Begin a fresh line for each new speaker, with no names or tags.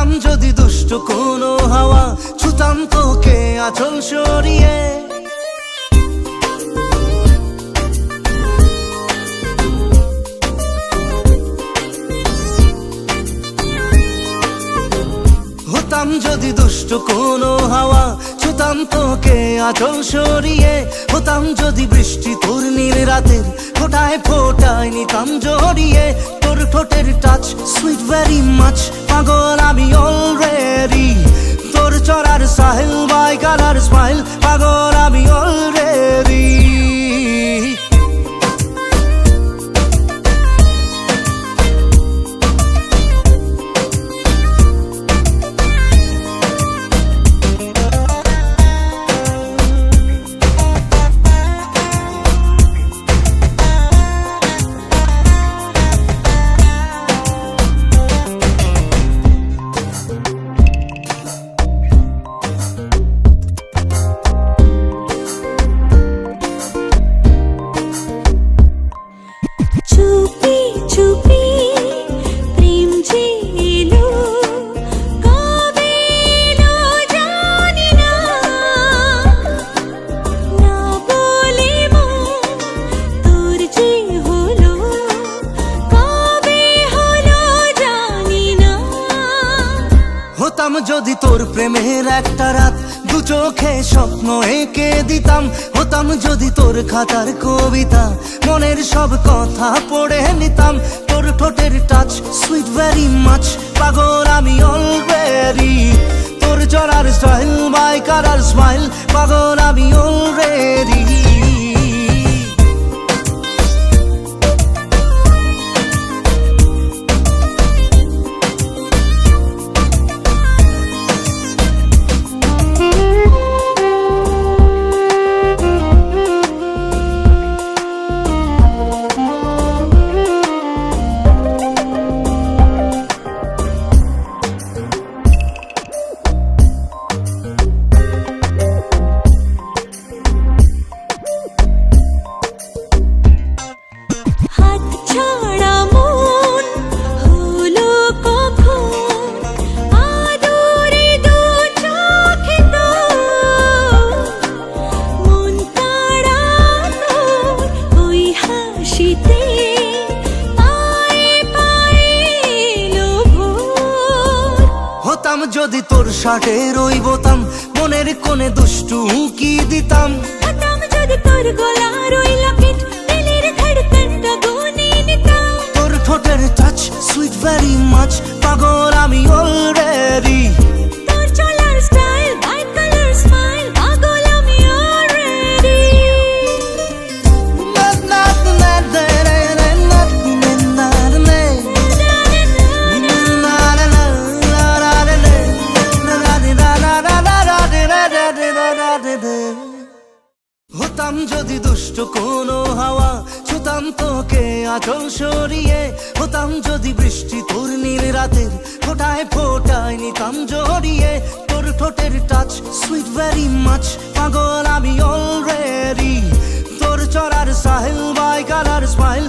হতাম যদি দুষ্ট কোনো হাওয়া, ছুতাম তোকে আঁচল সরিয়ে। হতাম যদি দুষ্ট কোনো হাওয়া, ছুতাম তোকে আঁচল সরিয়ে। হতাম যদি বৃষ্টি তোর নীল রাতের ফোটায় ফোটায় নিতাম জড়িয়ে। তোর ঠোঁটের টাচ সুইট ভেরি মাচ, পাগল আমি অলরেডি। তোর চড়ার সাহেল বাই কালার স্মাইল, পাগল আমি অলরেডি। হতাম যদি তোর প্রেমের একটা রাত, দু চোখে স্বপ্ন এঁকে দিতাম। হতাম যদি তোর খাতার কবিতা, মনের সব কথা পড়ে নিতাম। তোর ঠোঁটের টাচ সুইট ভেরি মাচ, পাগল আমি অলরেডি। তোর চড়ার স্টাইল বাই কালার স্মাইল, পাগল আমি অলরেডি। হতাম যদি তোর শার্টের ওই বোতাম, মনের কোণে দুষ্টু উকি দিতাম।
হতাম যদি তোর গলার ওই লকেট, দিলের ধড়কনটা গুনে নিতাম।
তোর ঠোঁটের টাচ সুইট ভেরি মাচ, পাগল আমি অলরেডি।
তোর চলার স্টাইল বাই কালার স্মাইল, পাগল আমি অলরেডি।
হতাম যদি দুষ্ট কোনো হাওয়া, ছুতাম তোকে আঁচল সরিয়ে। হতাম যদি বৃষ্টি তোর নীল রাতের ফোটায় ফোটায় নিতাম জড়িয়ে। তোর ঠোঁটের টাচ সুইট ভেরি মাচ, পাগল আমি অলরেডি। তোর চড়ার সাহেল বাই কালার স্মাইল,